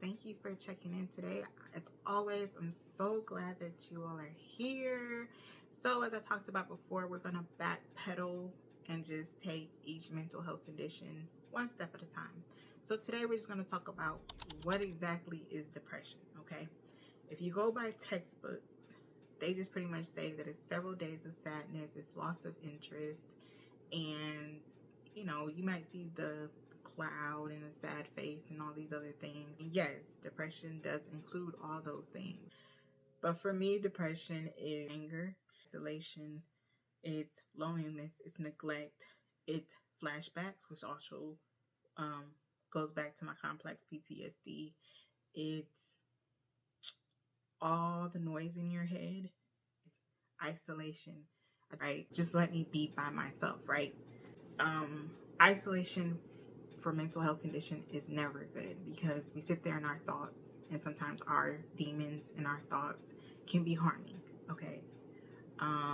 Thank you for checking in today. As always, I'm so glad that you all are here. So, as I talked about before, we're going to backpedal and just take each mental health condition one step at a time. So, today we're just going to talk about what exactly is depression, okay? If you go by textbooks, they just pretty much say that it's several days of sadness, it's loss of interest, and you might see the cloud and a sad face and all these other things. And yes, depression does include all those things. But for me, depression is anger, isolation, it's loneliness, it's neglect, it's flashbacks, which also um, goes back to my complex PTSD. It's all the noise in your head. It's isolation, right? Just let me be by myself, right? Isolation for mental health condition is never good because we sit there in our thoughts, and sometimes our demons and our thoughts can be harming. Okay.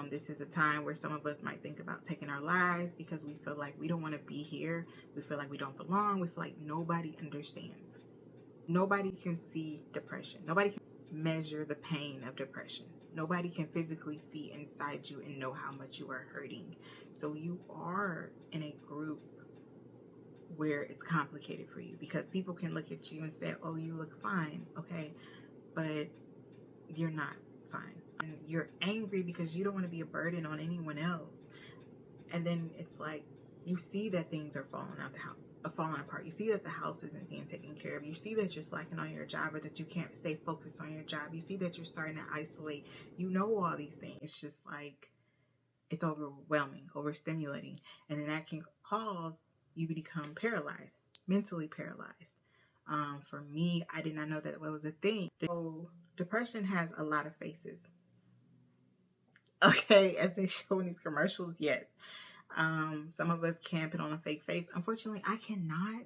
This is a time where some of us might think about taking our lives because we feel like we don't want to be here. We feel like we don't belong. We feel like nobody understands. Nobody can see depression. Nobody can measure the pain of depression. Nobody can physically see inside you and know how much you are hurting. So you are in a group where it's complicated for you because people can look at you and say, oh, you look fine, okay, but you're not fine. And you're angry because you don't want to be a burden on anyone else. And then it's like you see that things are falling out the house, falling apart. You see that the house isn't being taken care of. You see that you're slacking on your job or that you can't stay focused on your job. You see that you're starting to isolate. You know all these things. It's just like it's overwhelming, overstimulating, and then that can cause you to become paralyzed, mentally paralyzed. For me, I did not know that was a thing. So depression has a lot of faces. Okay, as they show in these commercials, yes. Some of us can put on a fake face. Unfortunately, I cannot.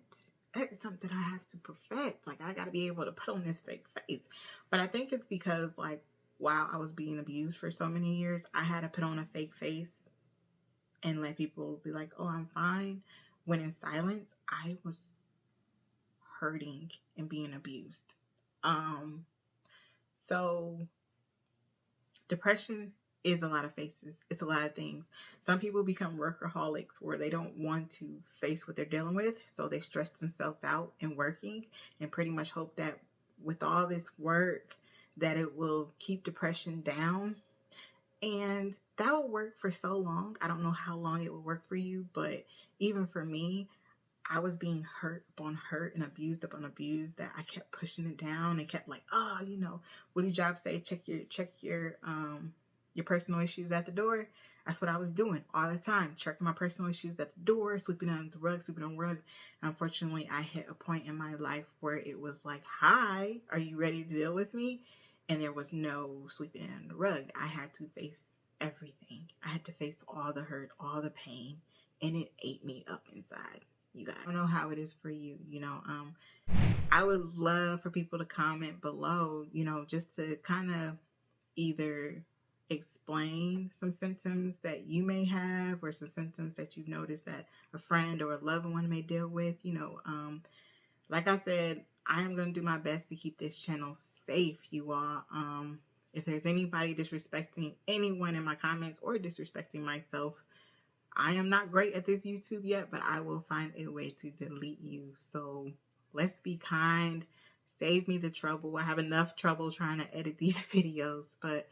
That's something I have to perfect. Like, I got to be able to put on this fake face. But I think it's because, like, while I was being abused for so many years, I had to put on a fake face and let people be like, oh, I'm fine. When in silence, I was hurting and being abused. Um, so depression is a lot of faces. It's a lot of things. Some people become workaholics where they don't want to face what they're dealing with. So they stress themselves out in working and pretty much hope that with all this work that it will keep depression down. And that will work for so long. I don't know how long it will work for you, but even for me, I was being hurt upon hurt and abused upon abused that I kept pushing it down and kept like, oh, what do jobs say? Check your personal issues at the door. That's what I was doing all the time, checking my personal issues at the door, sweeping under the rug, sweeping on the rug. Unfortunately, I hit a point in my life where it was like, hi, are you ready to deal with me? And there was no sweeping under the rug. I had to face everything. I had to face all the hurt, all the pain, and it ate me up inside. You guys, I don't know how it is for you. I would love for people to comment below, just to kind of either explain some symptoms that you may have or some symptoms that you've noticed that a friend or a loved one may deal with. Like I said, I am going to do my best to keep this channel safe, you all. If there's anybody disrespecting anyone in my comments or disrespecting myself, I am not great at this YouTube yet, but I will find a way to delete you. So let's be kind. Save me the trouble. I have enough trouble trying to edit these videos, but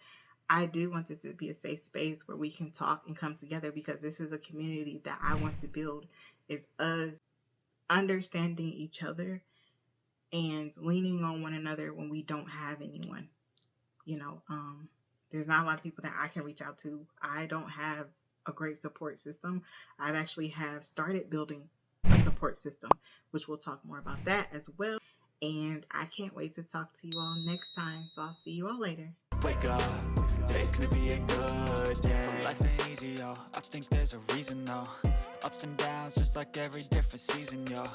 I do want this to be a safe space where we can talk and come together because this is a community that I want to build. Is us understanding each other and leaning on one another when we don't have anyone. There's not a lot of people that I can reach out to. I don't have a great support system. I've actually have started building a support system, which we'll talk more about that as well. And I can't wait to talk to you all next time. So I'll see you all later. Wake up, today's gonna be a good day. So life ain't easy, yo, I think there's a reason though. Ups and downs, just like every different season, yo.